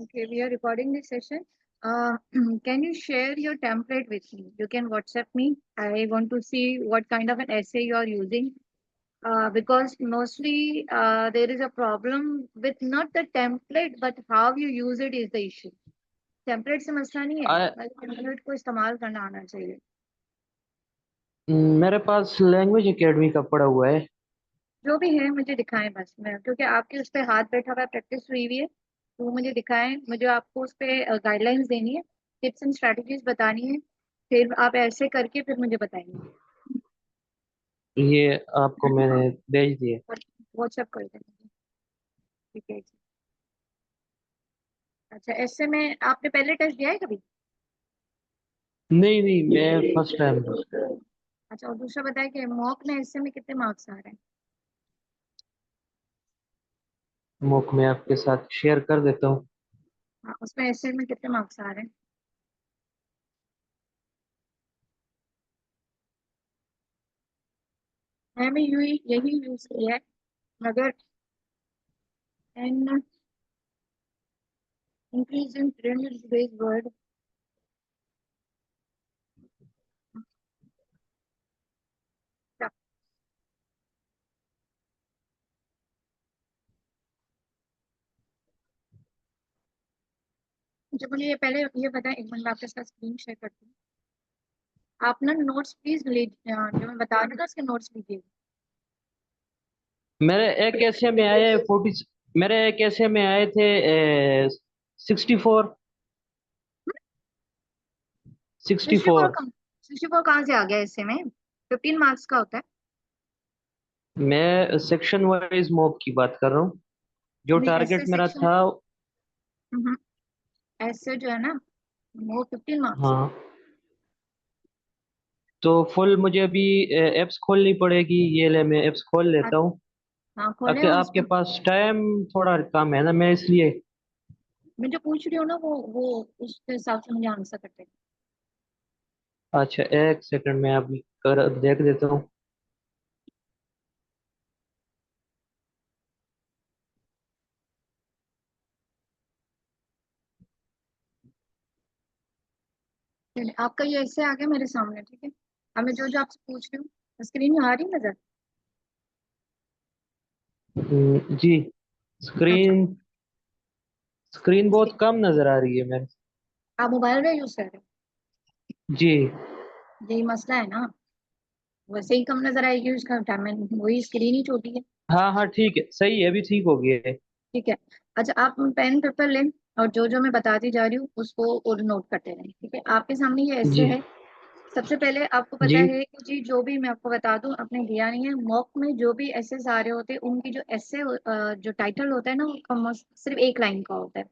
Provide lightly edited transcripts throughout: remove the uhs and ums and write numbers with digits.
Okay, we are recording this session. Can you share your template with me? You can WhatsApp me. I want to see what kind of an essay you are using. Because mostly there is a problem with not the template, but how you use it is the issue. Template से मसला नहीं है, आ, बस template को इस्तेमाल करना आना चाहिए. मेरे पास लैंग्वेज एकेडमी का पड़ा हुआ है। जो भी है मुझे दिखाएं बस, मैं क्योंकि आपके उस पर हाथ बैठा हुआ है, प्रैक्टिस हुई हुई है, तो वो मुझे दिखाएं. मुझे आपको उस पर गाइडलाइंस देनी है, टिप्स एंड स्ट्रैटेजीज बतानी है, फिर आप ऐसे करके फिर मुझे बताएंगे. ये आपको मैंने भेज दिए। व्हाट्सएप कर देंगे. ठीक है जी. अच्छा, ऐसे में आपने पहले टेस्ट दिया है कभी? नहीं नहीं, मैं फर्स्ट टाइम। अच्छा, और दूसरा बताया कि मॉक में ऐसे में कितने मार्क्स आ रहे हैं? मौक में आपके साथ शेयर कर देता हूँ। हाँ, उसमें ऐसे में कितने मार्क्स आ रहे हैं? मैंने यही यूज किया है, मगर an increase in trend based word. मुझे बोलिए, ये पहले ये बताएं, एक मिनट आपके साथ स्क्रीन शेयर करती हूँ. आप ना नोट्स प्लीज ले, जो मैं बता रही हूँ उसके नोट्स लीजिए. मेरे एक ऐसे में आए 40। मेरे एक ऐसे में आए थे 64। 64 64। कहाँ? 64 कहाँ से आ गया ऐसे में? 15 मार्क्स का होता है. मैं सेक्शन वाइज मॉक की बात कर रहा हूँ, जो नहीं, ऐसे टारगेट मेरा सेक्शन. था। ऐसे जो है ना, वो 15 मार्क्स है. हाँ, तो फुल मुझे अभी एप्स खोलनी पड़ेगी। ये ले, मैं एप्स खोल लेता आप, हूँ। हाँ खोले अगर और आपके उसमें पास टाइम थोड़ा कम है ना, मैं इसलिए। मैं जो पूछ रही हूँ ना, वो उसके हिसाब से मुझे आंसर करते हैं. अच्छा, एक सेकंड में अभी कर देख देता हूँ। चलिए, आपका ये ऐसे आ गया मेरे सामने, ठीक है. अब मैं जो जो आपसे पूछ रही हूँ, स्क्रीन में आ रही है नजर? जी। अच्छा. स्क्रीन स्क्रीन बहुत कम नजर आ रही है मेरे। आप मोबाइल में यूज कर रहे जी। हो, यही मसला है ना. वैसे ही कम नजर आएगी उसका टाइम, वही स्क्रीन ही छोटी है. हाँ हाँ, ठीक है, सही है, अभी ठीक हो गया है। ठीक है. अच्छा, आप पेन पेपर लें और जो जो मैं बताती जा रही हूँ उसको और नोट करते रहें. ठीक है, आपके सामने ये ऐसे जी है. सबसे पहले आपको पता जी है कि जी, जो भी मैं आपको बता दूं, आपने दिया नहीं है, मॉक में जो भी एसेस आ रहे होते हैं उनकी जो ऐसे जो टाइटल होता है ना, वो सिर्फ एक लाइन का होता है.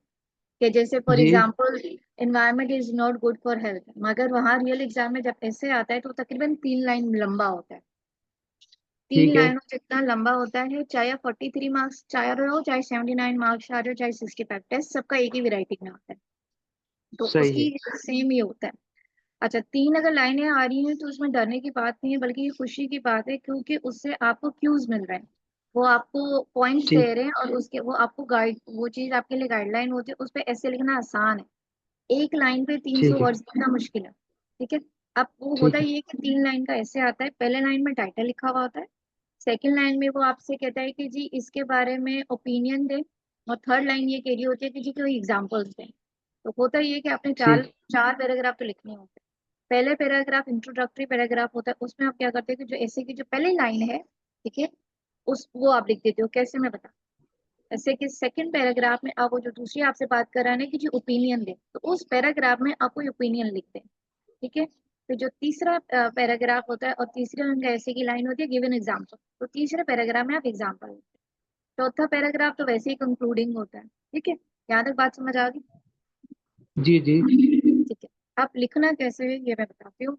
कि जैसे फॉर जी। Example, environment is not good for health, मगर वहाँ रियल एग्जाम में जब ऐसे आता है तो तकरीबन 3 लाइन लंबा होता है. तीन ठीक है। लाइनों जितना लंबा होता है, चाहे 43 मार्क्स चाह रहे हो, चाहे 79 मार्क्स आ रहे हो, चाहे 65, टेस्ट सबका एक ही वेराइटी में आता है. तो सही उसकी है। सेम ही होता है. अच्छा, 3 अगर लाइनें आ रही हैं तो उसमें डरने की बात नहीं है, बल्कि ये खुशी की बात है, क्योंकि उससे आपको क्यूज मिल रहे हैं. वो आपको पॉइंट्स दे ठीक रहे हैं और उसके वो आपको गाइड, वो चीज आपके लिए गाइडलाइन होती है. उस पर ऐसे लिखना आसान है. एक लाइन पे 300 ठीक है। वर्ड्स लिखना मुश्किल है. ठीक है. अब वो होता ठीक है। ये है कि 3 लाइन का ऐसे आता है. पहले लाइन में टाइटल लिखा हुआ होता है. सेकंड लाइन में वो आपसे कहता है कि जी इसके बारे में ओपिनियन दें. और थर्ड लाइन ये कह रही होती है कि जी कोई एग्जांपल्स दें. तो होता ये है कि आपने चार ठीक। चार पैराग्राफ तो लिखने होते हैं. पहले पैराग्राफ इंट्रोडक्टरी पैराग्राफ होता है, उसमें आप क्या करते हैं कि जो ऐसे की जो पहली लाइन है, ठीक है, उस वो आप लिख देते हो. कैसे, मैं बता. ऐसे कि सेकंड पैराग्राफ में आप वो जो दूसरी आपसे बात कर रहा है ना कि जी ओपिनियन दे, तो उस पैराग्राफ में आप कोई ओपिनियन लिख दें. ठीक है. तो जो तीसरा पैराग्राफ होता है और तीसरे रंग का ऐसे की लाइन होती है, गिव एन एग्जाम्पल, तो तीसरे पैराग्राफ में आप एग्जाम्पल. चौथा पैराग्राफ तो वैसे ही कंक्लूडिंग होता है. ठीक है. यहाँ तक बात समझ आ गई? जी जी। ठीक है. आप लिखना कैसे है ये मैं बताती हूँ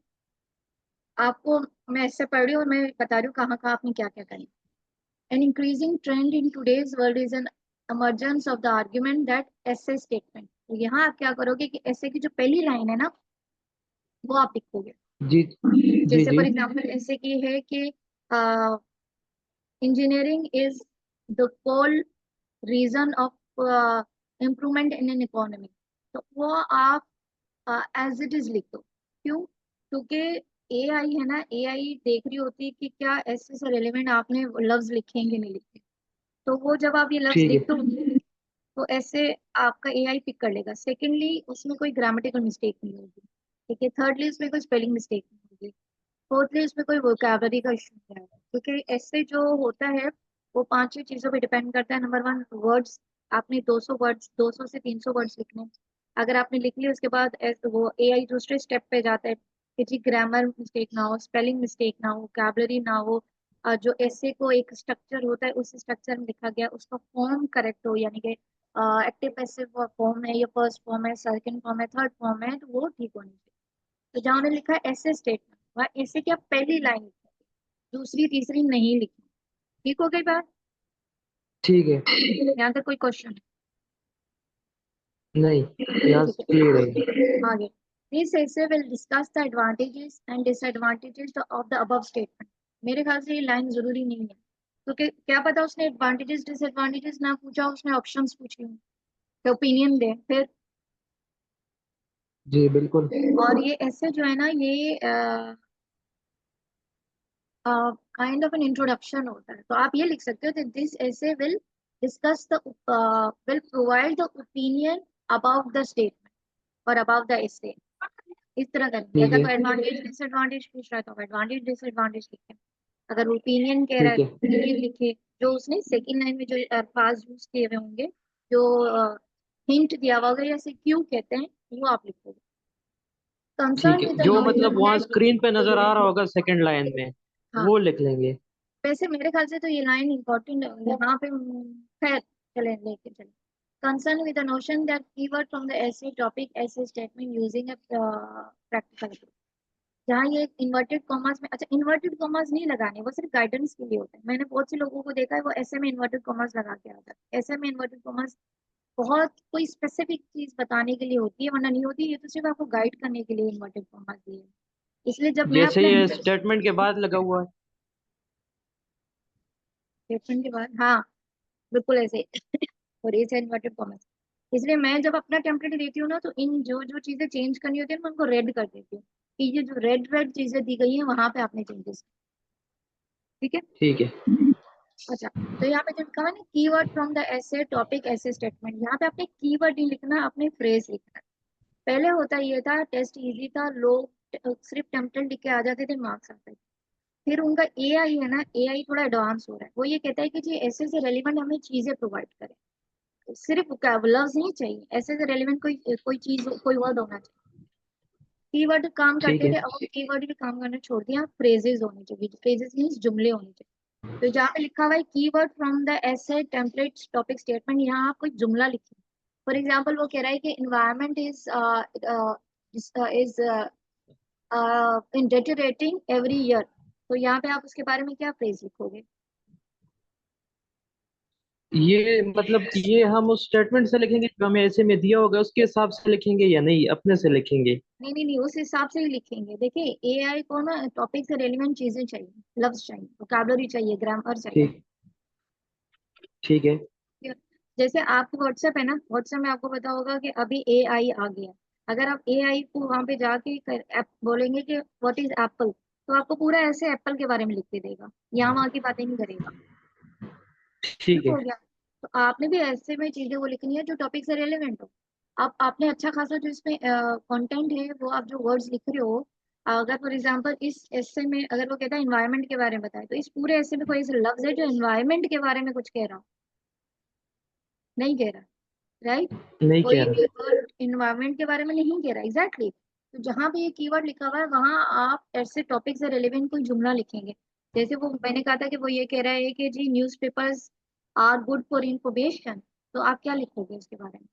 आपको. मैं ऐसे पढ़ रही हूँ और मैं बता रही हूँ कहाँ कहाँ आपने क्या क्या करना. An increasing trend in today's world is an emergence of the argument that essay statement. तो यहाँ आप क्या करोगे कि ऐसे की जो पहली लाइन है ना, वो आप लिखोगे. जी जी जैसे जी। फॉर एग्जाम्पल ऐसे की है कि engineering is the core reason of improvement in an economy, तो वो आप एज इट इज लिख दो। क्यों? क्योंकि एआई है ना, एआई देख रही होती है कि क्या ऐसे से रेलेवेंट आपने लफ्ज लिखेंगे नहीं लिखे, तो वो जब आप ये लफ्ज ठीक लिख है। दो तो ऐसे आपका एआई पिक कर लेगा। सेकेंडली, उसमें कोई ग्रामेटिकल मिस्टेक नहीं होगी। ठीक है। थर्डली, उसमें कोई स्पेलिंग मिस्टेक नहीं होगी। फोर्थली, उसमें कोई वोकैबलरी का इशू नहीं आएगा, क्योंकि ऐसे जो होता है वो पांच छह चीजों पे डिपेंड करता है। Number one, words. आपने 200 वर्ड्स, 200 से 300 वर्ड्स लिखने हैं। अगर आपने लिख लिया, उसके बाद वो एआई दूसरे स्टेप पे जाता है कि जी ग्रामर मिस्टेक ना हो, स्पेलिंग मिस्टेक ना हो, वोकैबलरी ना हो, जो ऐसे को एक स्ट्रक्चर होता है उस स्ट्रक्चर में लिखा गया उसका फॉर्म करेक्ट हो, यानी कि एक्टिव पैसिव फॉर्म है या फर्स्ट फॉर्म है, सेकंड फॉर्म है, थर्ड फॉर्म है, तो वो ठीक होनी चाहिए। तो जहाँ उन्होंने लिखा है ऐसे स्टेटमेंट, वहाँ ऐसे क्या पहली लाइन लिखी, दूसरी तीसरी नहीं लिखी। ठीक हो गई बात? ठीक है। यहाँ तक कोई क्वेश्चन? नहीं, यहाँ ठीक क्लियर है। है, आगे। दिस ऐसे will discuss the advantages and disadvantages of the above statement. मेरे ख्याल से ये लाइन जरूरी नहीं है, क्योंकि क्या पता उसने एडवांटेजेस डिसएडवांटेजेस ना पूछा, उसने ऑप्शंस पूछे हों, तो ओपिनियन दे फिर। जी बिल्कुल। और ये ऐसे जो है ना, ये काइंड ऑफ एन इंट्रोडक्शन होता है, तो आप ये लिख सकते हो कि दिस ऐसे will discuss the, will provide the opinion about the statement और अबाउट द essay। इस तरह करेंगे। ठीक अगर है। कोई एडवांटेज डिसएडवांटेज पूछ रहा है तो एडवांटेज डिसएडवांटेज लिखे। अगर ओपिनियन कह रहा है ठीक तो है। ओपिनियन लिखे। जो उसने सेकंड लाइन में जो अल्फाज यूज किए हुए होंगे, जो हिंट दिया हुआ होगा, जैसे क्यों कहते हैं, वो आप लिखोगे। ठीक कंसर्न है, विद द जो मतलब नोशन वहां स्क्रीन पे नजर आ रहा दैट, होगा सेकंड लाइन में, हाँ, वो लिख लेंगे। वैसे मेरे ख्याल से तो ये लाइन इम्पोर्टेंट है यहाँ पे। खैर, चले लेके चले। Concern with the notion that keyword from the ऐसे टॉपिक ऐसे स्टेटमेंट यूजिंग अ प्रैक्टिकल। जहाँ ये इन्वर्टेड कॉमर्स में, अच्छा इन्वर्टेड कॉमर्स नहीं लगाने, वो सिर्फ गाइडेंस के लिए होता है। मैंने बहुत से लोगों को देखा है वो ऐसे में इन्वर्टेड कॉमर्स लगा के आता है। ऐसे में इन्वर्टेड कॉमर्स बहुत कोई स्पेसिफिक चीज बताने के लिए होती है, वरना नहीं होती। ये तो सिर्फ आपको गाइड करने के लिए इन्वर्टेड कॉमर्स दिए हैं। इसलिए जब मैं जैसे अपने ये स्टेटमेंट के बाद लगा हुआ है। स्टेटमेंट के बाद, हाँ, बिल्कुल ऐसे और ये इन्वर्टेड कॉमर्स। इसलिए मैं जब अपना टेम्पलेट देती हूँ ना, तो इन जो जो चीजें चेंज करनी होती है मैं उनको रेड कर देती हूँ कि ये जो रेड रेड चीजें दी गई हैं वहां पे आपने चेंजेस। ठीक है। ठीक है। अच्छा, तो यहाँ पे जब कहा ना कीवर्ड फ्रॉम द ऐसे टॉपिक ऐसे स्टेटमेंट, यहाँ पे आपने कीवर्ड नहीं लिखना, आपने फ्रेज लिखना है। पहले होता ये था, टेस्ट इजी था, लोग सिर्फ टेम्पलेट लिख के आ जाते थे, मार्क्स आते थे। फिर उनका एआई है ना, एआई थोड़ा एडवांस हो रहा है, वो ये कहता है कि जी ऐसे से रेलिवेंट हमें चीजें प्रोवाइड करें। सिर्फ वोकैबुलर्स नहीं चाहिए, ऐसे से रेलिवेंट कोई कोई चीज कोई वर्ड होना चाहिए। कीवर्ड काम ठीक करते है। थे, अब कीवर्ड भी काम करना छोड़ दिया, फ्रेजेस होने चाहिए। फ्रेजेस मीन्स जुमले होने चाहिए। तो जहाँ पे लिखा हुआ है कीवर्ड फ्रॉम द ऐसे टेम्पलेट टॉपिक स्टेटमेंट, यहाँ आप कोई जुमला लिखिए। फॉर एग्जाम्पल, वो कह रहा है कि environment is in deteriorating every year, तो यहाँ पे आप उसके बारे में क्या फ्रेज लिखोगे? ये मतलब ये हम उस स्टेटमेंट से लिखेंगे जो हमें ऐसे में दिया होगा उसके हिसाब से लिखेंगे या नहीं अपने से लिखेंगे? नहीं नहीं नहीं, उस हिसाब से ही लिखेंगे। देखिए, एआई को ना टॉपिक से रेलिवेंट चीजें चाहिए, लफ्ज चाहिए, वोकैबुलरी चाहिए, ग्रामर चाहिए। ठीक। ठीक है। जैसे आपको व्हाट्सएप है ना, व्हाट्सएप में आपको पता होगा कि अभी एआई आ गया। अगर आप एआई को वहां पे जाके बोलेंगे कि व्हाट इज एप्पल, तो आपको पूरा ऐसे एप्पल के बारे में लिख के देगा, यहाँ वहां की बातें नहीं करेगा। ठीक ठीक है। हो गया। तो आपने भी ऐसे में चीजें वो लिखनी है जो टॉपिक से रेलेवेंट हो। आप आपने अच्छा खासा जो इसमें कंटेंट है, वो आप जो वर्ड्स लिख रहे हो, अगर फॉर एग्जांपल इस ऐसे में अगर वो कहता है एनवायरनमेंट के बारे में बताए, तो इस पूरे ऐसे में कोई ऐसा लफ्ज है जो एनवायरनमेंट के बारे में कुछ कह रहा हो? नहीं कह रहा, राइट? नहीं कोई कह भी रहा। वर्ड इन्वायरमेंट के बारे में नहीं कह रहा, एग्जैक्टली। तो जहां पे ये कीवर्ड लिखा हुआ है वहां आप ऐसे टॉपिक से रिलेवेंट कोई जुमला लिखेंगे। जैसे वो मैंने कहा था कि वो ये कह रहा है कि जी newspapers are good for information, तो आप क्या लिखोगे उसके बारे में?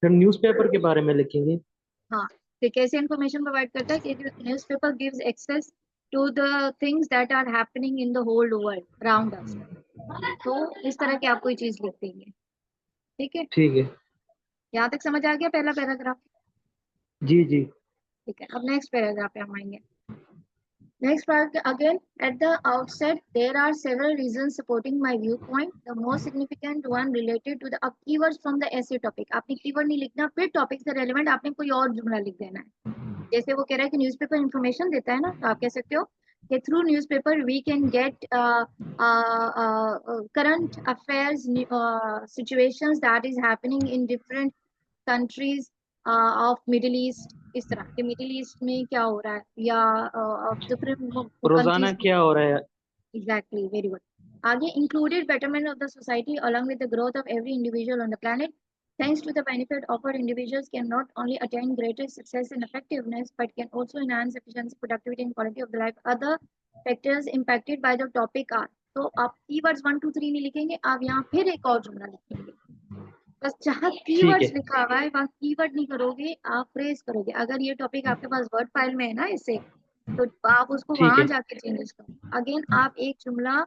फिर न्यूज़पेपर के बारे में लिखेंगे। हाँ, तो कैसे इंफॉर्मेशन प्रोवाइड करता है कि newspaper gives access to the things that are happening in the whole world around us. तो इस तरह की आप कोई चीज लिख देंगे। ठीक है। ठीक है। यहाँ तक समझ आ गया पहला पैराग्राफ? जी जी। ठीक है, अब नेक्स्ट पैराग्राफ पे हम आएंगे। Next part, again, at the outset, there are several reasons supporting my viewpoint. The most significant one related to the keywords from the essay topic. आपने कीवर्ड नहीं लिखना, फिर टॉपिक से रेलेवेंट आपने कोई और जुमला लिख देना है. जैसे वो कह रहा है कि न्यूज़पेपर इंफॉर्मेशन देता है ना, तो आप कह सकते हो कि through newspaper we can get current affairs situations that is happening in different countries of Middle East. इस तरह के मिडिल ईस्ट में क्या हो रहा है, या डिफरेंट रोजाना कंट्रीज. क्या हो रहा है। Exactly, very good. आगे included betterment of the society along with the growth of every individual on the planet. Thanks to the benefit offered, individuals can not only attain greater success and effectiveness, but can also enhance efficiency, productivity, and quality of the life. Other factors impacted by the topic are. तो आप keywords 1 2 3 नहीं लिखेंगे, आप यहाँ फिर एक और जुमला लिखेंगे. बस जहाँ ठीक keywords है। लिखा हुआ है वहाँ कीवर्ड नहीं करोगे, आप फ्रेज करोगे. अगर ये टॉपिक आपके पास वर्ड फाइल में है ना इससे, तो आप उसको ठीक वहां है। जाके चेंजेस करो. अगेन आप एक जुमला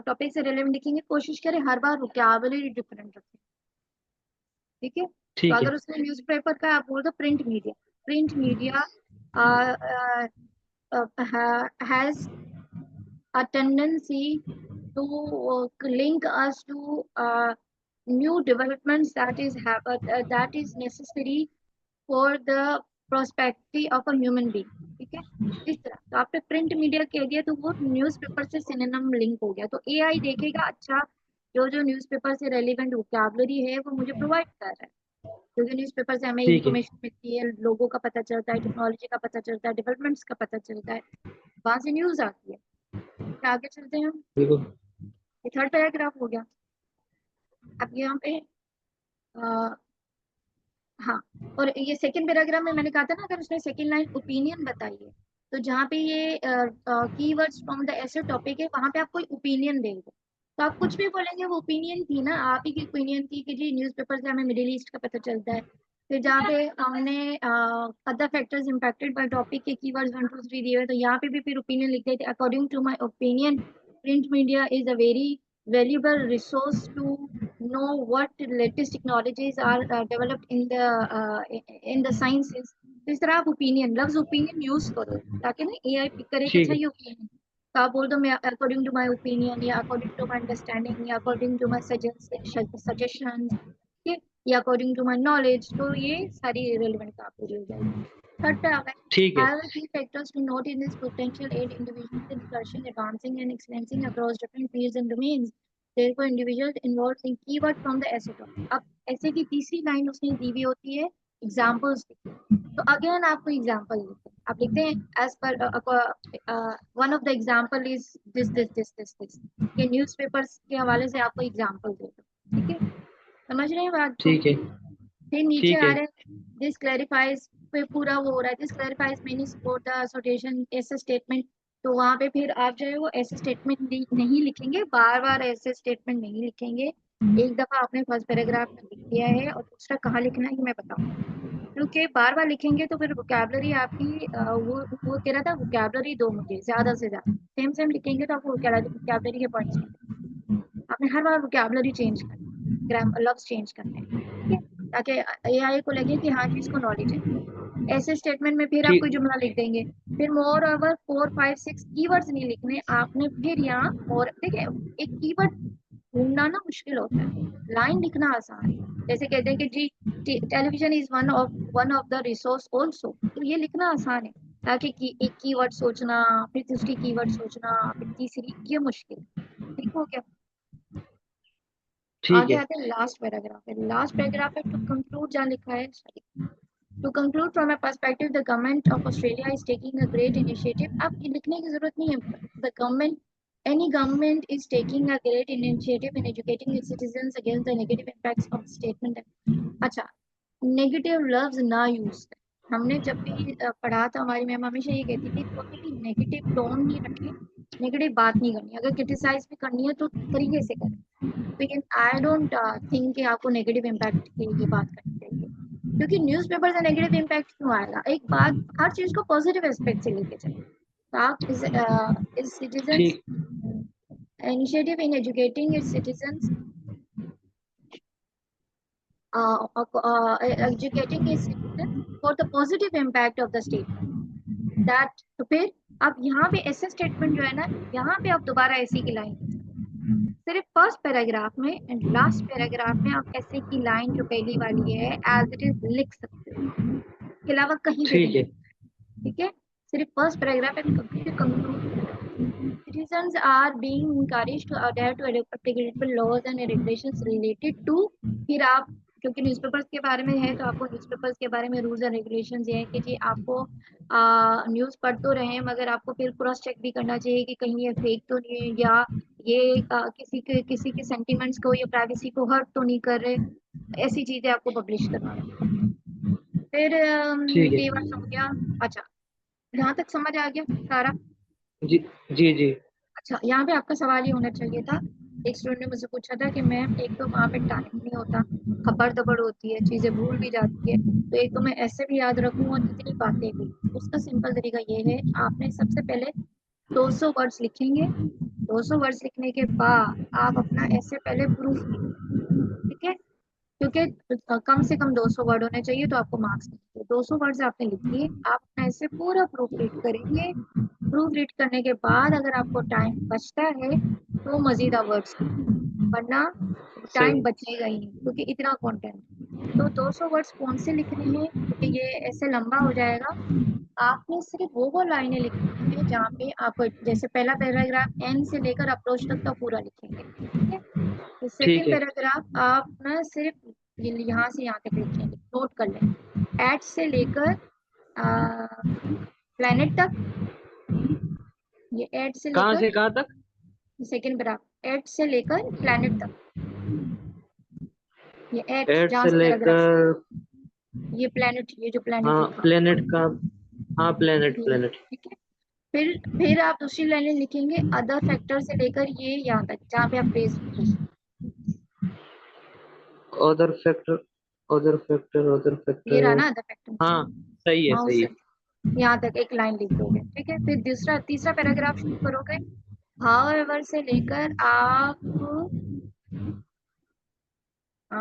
टॉपिक से रिलेवेंट लिखेंगे, कोशिश करें हर बार वोकैबुलरी डिफरेंट रखें. ठीक है. तो ठीक है। अगर उसने न्यूज़पेपर का आप बोल दो print media. Print media has a tendency to link us to new developments that is necessary for the prosperity of a human being. ठीक है. इस तरह तो आपने प्रिंट मीडिया कह दिया तो वो न्यूज़पेपर से सिनोनिम लिंक हो गया, तो एआई देखेगा अच्छा जो जो न्यूज़पेपर से रेलिवेंट वोकैबुलरी है वो मुझे प्रोवाइड कर रहा है. क्योंकि न्यूज़पेपर से हमें ठीक है। इंफॉर्मेशन मिलती है, लोगों का पता चलता है, टेक्नोलॉजी का पता चलता है, डेवलपमेंट्स का पता चलता है, वहां से न्यूज आती है. फिर आगे चलते हैं हम. बिल्कुल। ये थर्ड पैराग्राफ हो गया. अब यहाँ पे हाँ, और ये सेकंड पैराग्राफ में मैंने कहा था ना, अगर उसने सेकंड लाइन ओपिनियन बताई है, तो जहाँ पे ये कीवर्ड्स फ्रॉम द ऐसे टॉपिक है वहां पे आप कोई ओपिनियन देंगे, तो आप कुछ भी बोलेंगे वो ओपिनियन थी ना, आप ही की ओपिनियन थी कि जी न्यूज़पेपर से हमें मिडिल ईस्ट का पता चलता है. फिर जहाँ पे हमने other factors impacted by topic के कीवर्ड्स 1 2 3 दिए हुए, तो यहाँ पे भी फिर ओपिनियन लिख देते. According to my opinion print media is a very valuable resource to know what latest technologies are developed in the sciences. तो इस तरह आप ओपिनियन, लफ्ज ओपिनियन यूज करो ताकि ना एआई पिक करे कि ठीक अच्छा है। ये ओपिनियन. तो आप बोल दो मैं अकॉर्डिंग टू माय ओपिनियन, या अकॉर्डिंग टू माय अंडरस्टैंडिंग, या अकॉर्डिंग टू माय सजेशंस, या अकॉर्डिंग टू माय नॉलेज. तो ये सारी रेलिवेंट आप पूरी हो जाएगी. थर्ड पे आ गए. ठीक है। However, key factors to note in this potential aid individuals in flourishing, advancing, and excelling across different fields and domains. Therefore, individuals involved in keyword from the essay topic. अब ऐसे की तीसरी लाइन उसने दी हुई होती है एग्जाम्पल्स. तो again आपको एग्जाम्पल लिखते हैं, आप लिखते हैं as per one of the example is this this this this this. ये न्यूज़पेपर्स के हवाले से आपको एग्जाम्पल दे दो. ठीक है. समझ रहे हैं बात को. ठीक है। फिर नीचे ठीक आ है। रहे हैं दिस क्लैरिफाइज पे पूरा वो हो रहा है. This clarifies many support the association ऐसे स्टेटमेंट. तो वहां पे फिर आप जो है वो ऐसे स्टेटमेंट नहीं लिखेंगे, बार बार ऐसे स्टेटमेंट नहीं लिखेंगे. एक दफा आपने फर्स्ट पैराग्राफ में लिख दिया है और दूसरा कहाँ लिखना है ये मैं बताऊंगी. क्योंकि बार बार लिखेंगे तो फिर वोकैबुलरी आपकी वो कह रहा था वोकैबुलरी दो मुझे ज्यादा से ज्यादा. सेम सेम लिखेंगे तो आपको वोकैबुलरी के पॉइंट्स मिलेंगे. आपने हर बार वोकैबुलरी चेंज करना, ग्रामर लफ्ज चेंज करने हैं. ठीक है. ताकि एआई को लगे कि हाँ जी इसको नॉलेज है. ऐसे स्टेटमेंट में फिर आप कोई ठीक। जुमला लिख देंगे. फिर मोर ओवर 4 5 6 कीवर्ड्स नहीं लिखने आपने. फिर यहाँ और देखिए, एक कीवर्ड ढूंढना ना मुश्किल होता है, लाइन लिखना आसान है. जैसे कहते हैं कि जी television is one of the resource also, तो ये लिखना आसान है. ताकि एक कीवर्ड सोचना, फिर दूसरी कीवर्ड सोचना, फिर तीसरी, ये मुश्किल. ठीक हो गया. ठीक आगे है। आते हैं लास्ट पैराग्राफ है. लास्ट पैराग्राफ है टू कंक्लूड, जहाँ लिखा है To conclude, from a perspective, the government of Australia is taking a great initiative. अब ये लिखने की जरूरत नहीं है. The government, any government is taking a great initiative in educating its citizens against the negative impacts of the statement. अच्छा, negative लफ्ज ना यूज करें. हमने जब भी पढ़ा था, हमारी मैम हमेशा ये कहती थी कभी भी नेगेटिव टोन नहीं रखें, नेगेटिव बात नहीं करनी. अगर क्रिटिसाइज भी करनी है तो तरीके से करें. लेकिन आई डोंट थिंक कि आपको नेगेटिव इम्पैक्ट के लिए बात करनी चाहिए. क्योंकि न्यूज़पेपर से नेगेटिव इम्पैक्ट क्यों आएगा. एक बात, हर चीज को पॉजिटिव एस्पेक्ट से लेके चले. तो आप इस सिटीजंस ठीक। initiative in educating its citizens, educating its citizens for the positive impact of the statement. That तो फिर अब यहाँ पे ऐसे स्टेटमेंट जो है ना, यहाँ पे आप दोबारा ऐसी की लाइन, सिर्फ फर्स्ट पैराग्राफ में एंड लास्ट पैराग्राफ में आप ऐसे की लाइन जो पहली वाली है एज इट इज लिख सकते हो, इसके अलावा कहीं पे भी ठीक नहीं। है। ठीक है, सिर्फ first paragraph and conclude, citizens are being encouraged to adhere to applicable laws and regulations related to, फिर आप, क्योंकि न्यूज़पेपर्स के बारे में है तो आपको न्यूज़पेपर्स के बारे में रूल्स एंड रेगुलेशंस ये है कि जी आपको न्यूज़ पढ़ तो रहे हैं मगर आपको फिर क्रॉस चेक भी करना चाहिए कि कहीं ये फेक तो नहीं है, या ये किसी के सेंटिमेंट्स को या प्राइवेसी को हर्ट तो नहीं कर रहे, ऐसी चीजें आपको पब्लिश करवाना। फिर ठीक ये है। वर्ष हो गया। अच्छा, यहाँ तक समझ आ गया सारा? जी जी जी। अच्छा, यहाँ पे आपका सवाल ये होना चाहिए था, एक स्टूडेंट ने मुझसे पूछा था कि मैम एक तो वहाँ पे टाइम नहीं होता, खबर दबड़ होती है, चीजें भूल भी जाती है, तो एक तो मैं ऐसे भी याद रखूं और इतनी बातें भी। उसका सिंपल तरीका ये है, आपने सबसे पहले 200 वर्ड्स लिखेंगे, 200 वर्ड्स लिखने के बाद आप अपना ऐसे पहले प्रूफ कीजिए। ठीक है, क्योंकि कम से कम 200 वर्ड होने चाहिए तो आपको मार्क्स मिलेंगे। 200 वर्ड्स आपने लिख लिए, आप अपना ऐसे पूरा प्रूफ रीड करेंगे। प्रूफ रीड करने के बाद अगर आपको टाइम बचता है तो मजीद आप वर्ड्स लिखिए, वरना टाइम सही। बचेगा ही नहीं क्योंकि इतना कंटेंट। तो 200 वर्ड्स कौन से लिखने हैं, क्योंकि ये ऐसे लंबा हो जाएगा, आपने सिर्फ वो लाइनें लिखनी है जहाँ पे आप, जैसे पहला पैराग्राफ एंड से लेकर अप्रोच तक का पूरा लिखेंगे। ठीक है, तो ठीक सेकंड है। पैराग्राफ आप ना सिर्फ यहाँ से यहाँ तक लिखेंगे, नोट कर लें, एट से लेकर प्लेनेट तक, ये एट से कहाँ लेकर, से कहाँ तक? सेकंड पैराग्राफ एट से लेकर प्लेनेट तक, ये एट एट जहाँ से से पैराग्राफ, लेकर। ये प्लेनेट, ये जो प्लेनेट हाँ लिखा हुआ प्लेनेट का। हाँ प्लेनेट है, ये प्लेनेट। ठीक है। फिर आप दूसरी लाइन लिखेंगे अदर फैक्टर से लेकर ये यहाँ तक जहाँ पे आप पेज लिखे, other factor. Other factor other ये रहा फैक्टर। ना अदर फैक्टर, हाँ सही है माउस सही से है। यहाँ तक एक लाइन लिख दोगे। ठीक है, फिर दूसरा तीसरा पैराग्राफ शुरू करोगे, हाउएवर से लेकर आप आ,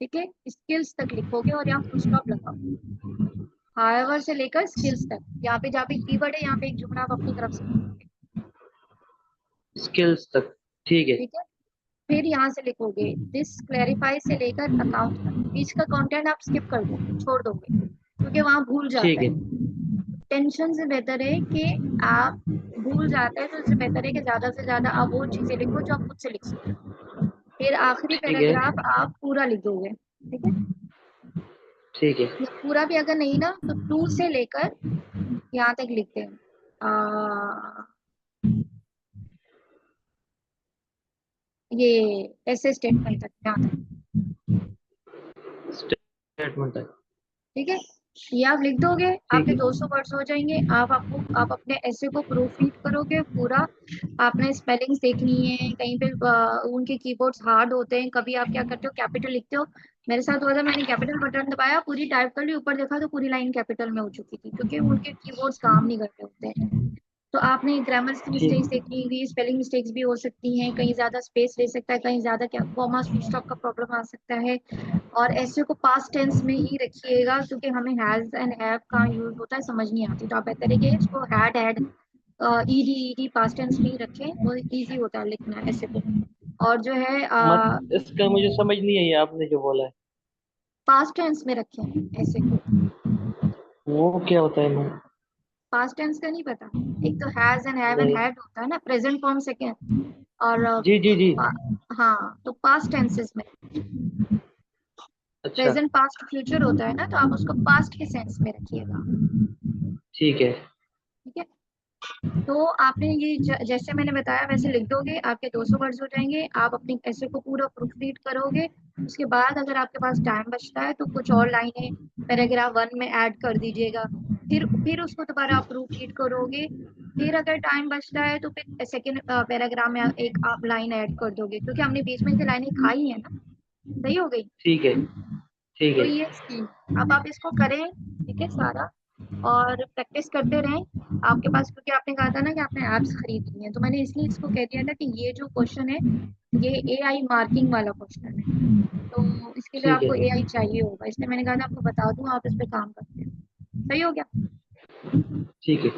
ठीक है स्किल्स तक लिखोगे और यहाँ फुल स्टॉप लगाओ। हाउएवर से लेकर स्किल्स तक, यहाँ पे जहाँ पे कीवर्ड है यहाँ पे एक जुमला आप अपनी तरफ से लिखोगे। स्किल्स तक। ठीक है। ठीक है, फिर यहाँ से लिखोगे दिस क्लैरिफाई से लेकर अकाउंट तक, बीच का कंटेंट आप स्किप कर दोगे, छोड़ दोगे क्योंकि वहां भूल जाता ठीक है। है। टेंशन से बेहतर है कि आप भूल जाते हैं, तो इससे बेहतर है कि ज्यादा से ज्यादा आप वो चीजें लिखो जो आप खुद से लिख सकते हो। फिर आखिरी ठीक है। पैराग्राफ आप पूरा लिख दोगे। ठीक है, ठीक है। या पूरा भी अगर नहीं ना तो टू से लेकर यहाँ तक लिखते हैं, ये ऐसे स्टेटमेंट तक यहाँ तक। स्टेटमेंट है। ठीक है, ये आप लिख दोगे, ठीक आपके है। 200 वर्ड्स हो जाएंगे। आप अपने ऐसे को प्रूफ रीड करोगे पूरा, आपने स्पेलिंग्स देखनी है, कहीं पे उनके कीबोर्ड्स हार्ड होते हैं, कभी आप क्या करते हो कैपिटल लिखते हो, मेरे साथ हुआ था, मैंने कैपिटल बटन दबाया, पूरी टाइप कर ली, ऊपर देखा तो पूरी लाइन कैपिटल में हो चुकी थी क्योंकि उनके कीबोर्ड्स काम नहीं कर रहे होते हैं। तो आपने ग्रामर की ठीक। मिस्टेक्स देखनी होगी, स्पेलिंग मिस्टेक्स भी हो सकती हैं, कहीं ज्यादा स्पेस ले सकता है, कहीं ज्यादा क्या कॉमा फुल स्टॉप का प्रॉब्लम आ सकता है। और ऐसे को पास्ट टेंस में ही रखिएगा क्योंकि हमें हैज एंड हैव का यूज होता है, समझ नहीं आती, तो आप बेहतर है कि इसको had ed ed past tense में ही रखें, वो इजी होता है लिखना ऐसे को। और जो है मत इसका मुझे समझ नहीं आई आपने जो बोला है। पास्ट टेंस में रखें ऐसे को। वो क्या होता है मैं? पास्ट टेंस का नहीं पता? एक तो हैज एंड हैव एंड नहीं। हैड होता है ना, प्रेजेंट फॉर्म सेकेंड, और जी जी जी। हाँ तो पास्ट टेंसेस में, अच्छा। प्रेजेंट पास्ट फ्यूचर होता है ना, तो आप उसको पास्ट के सेंस में रखिएगा। ठीक है। ठीक है, तो आपने ये जैसे मैंने बताया वैसे लिख दोगे, आपके 200 वर्ड्स हो जाएंगे। आप अपनी ऐसे को पूरा प्रूफ रीड करोगे, उसके बाद अगर आपके पास टाइम बचता है तो कुछ और लाइनें पैराग्राफ वन में ऐड कर दीजिएगा। फिर उसको दोबारा आप प्रूफ रीड करोगे। फिर अगर टाइम बचता है तो फिर सेकेंड पैराग्राफ में एक आप लाइन ऐड कर दोगे, क्योंकि हमने बीच में से लाइनें खाई है ना। सही हो गई? ठीक है। ठीक तो है। ये स्कीम, अब आप इसको करें, ठीक है सारा, और प्रैक्टिस करते रहें। आपके पास, क्योंकि आपने कहा था ना कि आपने एप्स खरीदनी है, तो मैंने इसलिए इसको कह दिया था कि ये जो क्वेश्चन है ये एआई मार्किंग वाला क्वेश्चन है, तो इसके लिए ठीक आपको है। एआई चाहिए होगा, इसलिए मैंने कहा था आपको बता दूं, आप इस पे काम करते हैं। सही हो गया? ठीक है।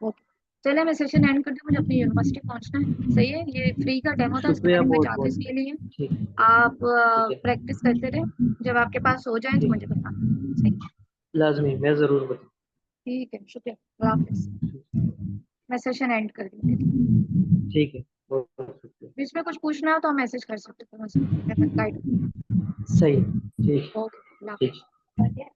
ओके, चले मैं सेशन एंड करती हूँ, मुझे अपनी यूनिवर्सिटी पहुंचना है। सही है, ये फ्री का डेमो था, इसके शुक्रिया मैंने कोई बहुत चार्जेस बहुत। नहीं लिए हैं। ठीक है। आप ठीक है। प्रैक्टिस करते रहे, जब आपके पास हो जाए तो ठीक मुझे है। बताना। सही। लाजमी, मैं जरूर बताऊँ। ठीक है, शुक्रिया, अल्लाह हाफिज। मैं सेशन एंड कर रही हूँ, ठीक है? ठीक है, बहुत बहुत शुक्रिया। बीच में कुछ पूछना हो तो आप मैसेज कर सकते हो, मैं गाइड। सही। ठीक। ओके, अल्लाह ठीक। हाफिज।